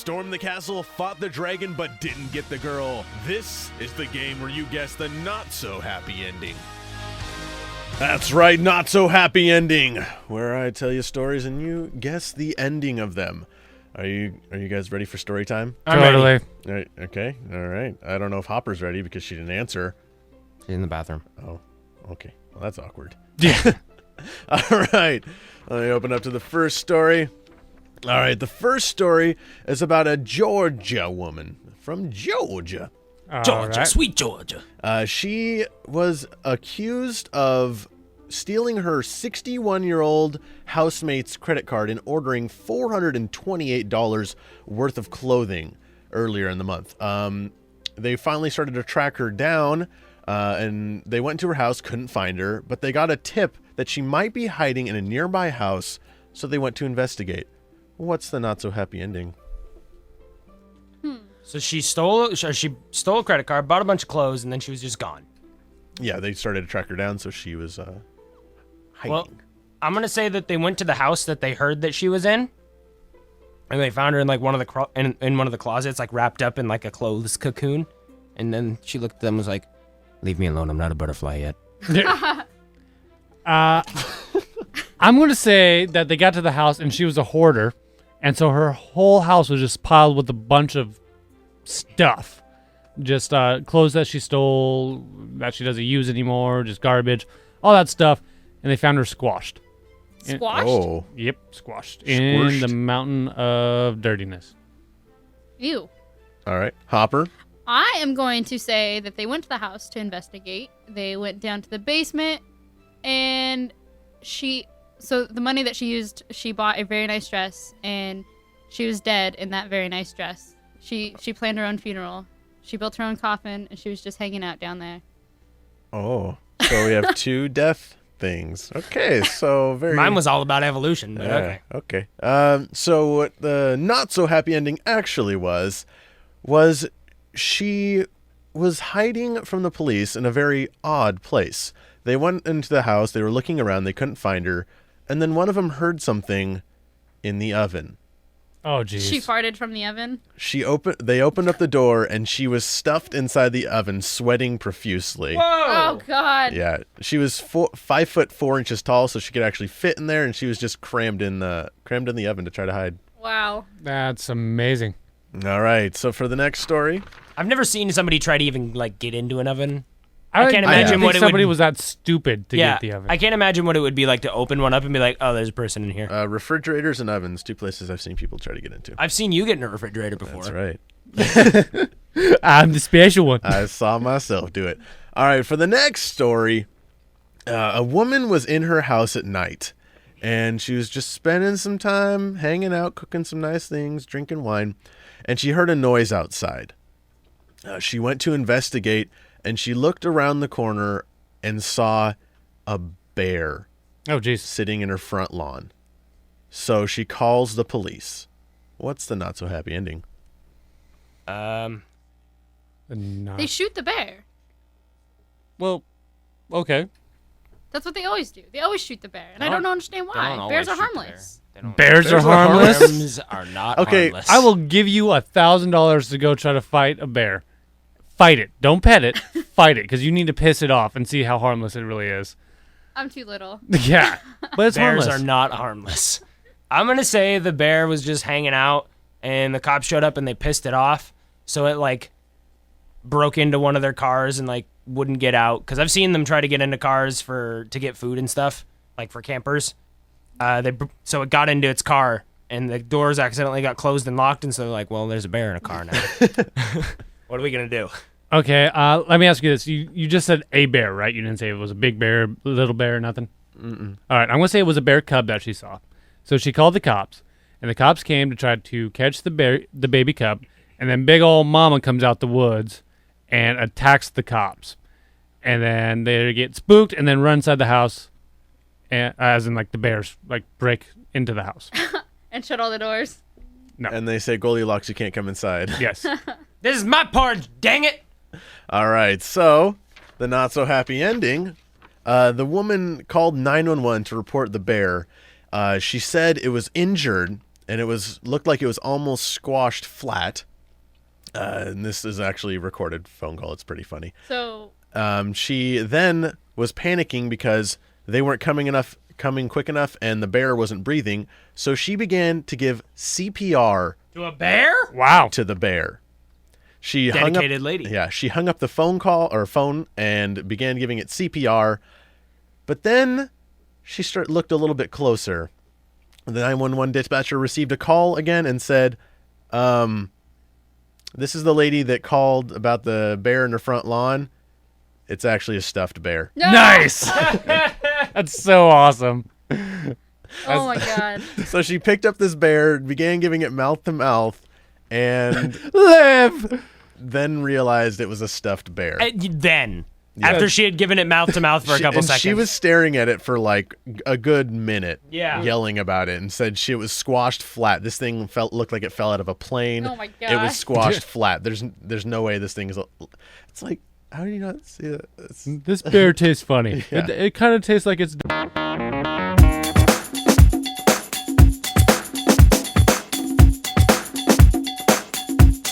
stormed the castle, fought the dragon, but didn't get the girl. This is the game where you guess the not-so-happy ending. That's right, not-so-happy ending, where I tell you stories and you guess the ending of them. Are you guys ready for story time? Totally. All right, okay, all right. I don't know if Hopper's ready because she didn't answer. She's in the bathroom. Oh, okay. Well, that's awkward. Yeah. All right, let me open up to the first story. All right, the first story is about a Georgia woman from Georgia. Georgia, right. Sweet Georgia. She was accused of stealing her 61-year-old housemate's credit card and ordering $428 worth of clothing earlier in the month. They finally started to track her down, and they went to her house, couldn't find her, but they got a tip that she might be hiding in a nearby house, so they went to investigate. What's the not-so-happy ending? So she stole a credit card, bought a bunch of clothes, and then she was just gone. Yeah, they started to track her down, so she was hiding. Well, I'm gonna say that they went to the house that they heard that she was in, and they found her in like one of the in one of the closets, like wrapped up in like a clothes cocoon. And then she looked at them and was like, "Leave me alone. I'm not a butterfly yet." I'm going to say that they got to the house and she was a hoarder. And so her whole house was just piled with a bunch of stuff. Just clothes that she stole, that she doesn't use anymore, just garbage, all that stuff. And they found her squashed. Squashed? Oh. Yep, squashed. In the mountain of dirtiness. Ew. All right. Hopper? I am going to say that they went to the house to investigate. They went down to the basement, and so the money that she used, she bought a very nice dress, and she was dead in that very nice dress. She planned her own funeral. She built her own coffin, and she was just hanging out down there. Oh. So we have two death things. Okay, so very... Mine was all about evolution, but okay. Okay. So what the not-so-happy ending actually was she was hiding from the police in a very odd place. They went into the house, they were looking around, they couldn't find her, and then one of them heard something in the oven. Oh, geez. She farted from the oven? They opened up the door, and she was stuffed inside the oven, sweating profusely. Whoa! Oh, God. Yeah, she was 5'4" tall, so she could actually fit in there, and she was just crammed in the oven to try to hide. Wow. That's amazing. All right, so for the next story... I've never seen somebody try to even like get into an oven. I can't imagine what it somebody would... was that stupid to get the oven. I can't imagine what it would be like to open one up and be like, "Oh, there's a person in here." Refrigerators and ovens, two places I've seen people try to get into. I've seen you get in a refrigerator before. That's right. I'm the special one. I saw myself do it. All right, for the next story, a woman was in her house at night, and she was just spending some time hanging out, cooking some nice things, drinking wine, and she heard a noise outside. She went to investigate, and she looked around the corner and saw a bear Oh, jeez. sitting in her front lawn. So she calls the police. What's the not-so-happy ending? They shoot the bear. Well, okay. That's what they always do. They always shoot the bear, and I don't understand why. Bears are harmless. Bears are harmless? Bears are not harmless. I will give you $1,000 to go try to fight a bear. Fight it. Don't pet it. Fight it, because you need to piss it off and see how harmless it really is. I'm too little. Yeah, but it's Bears harmless. are not harmless. I'm going to say the bear was just hanging out, and the cops showed up, and they pissed it off, so it, like, broke into one of their cars and, like, wouldn't get out. Because I've seen them try to get into cars to get food and stuff, like for campers. So it got into its car, and the doors accidentally got closed and locked, and so they're like, well, there's a bear in a car now. What are we going to do? Okay, let me ask you this. You just said a bear, right? You didn't say it was a big bear, little bear, nothing? Mm-mm. All right, I'm going to say it was a bear cub that she saw. So she called the cops, and the cops came to try to catch the baby cub, and then big old mama comes out the woods and attacks the cops. And then they get spooked and then run inside the house, and, as in, like, the bears, like, break into the house. And shut all the doors. No. And they say, Goldilocks, you can't come inside. Yes. This is my part, dang it! All right, so the not-so-happy ending, the woman called 911 to report the bear. She said it was injured and it looked like it was almost squashed flat. And this is actually a recorded phone call. It's pretty funny. So she then was panicking because they weren't coming quick enough, and the bear wasn't breathing. So she began to give CPR To a bear? Wow. to the bear. She Dedicated hung up, lady. Yeah, she hung up the phone and began giving it CPR. But then she looked a little bit closer. The 911 dispatcher received a call again and said, "This is the lady that called about the bear in her front lawn. It's actually a stuffed bear." no! Nice. That's so awesome. Oh my god. So she picked up this bear, began giving it mouth to mouth, and Live. then realized it was a stuffed bear. After she had given it mouth to mouth for a couple seconds. She was staring at it for like a good minute, Yeah. yelling about it, and said it was squashed flat. This thing looked like it fell out of a plane. Oh my It was gosh. squashed flat. There's no way this thing is. It's like, how do you not see that? This bear tastes funny. Yeah. It kind of tastes like it's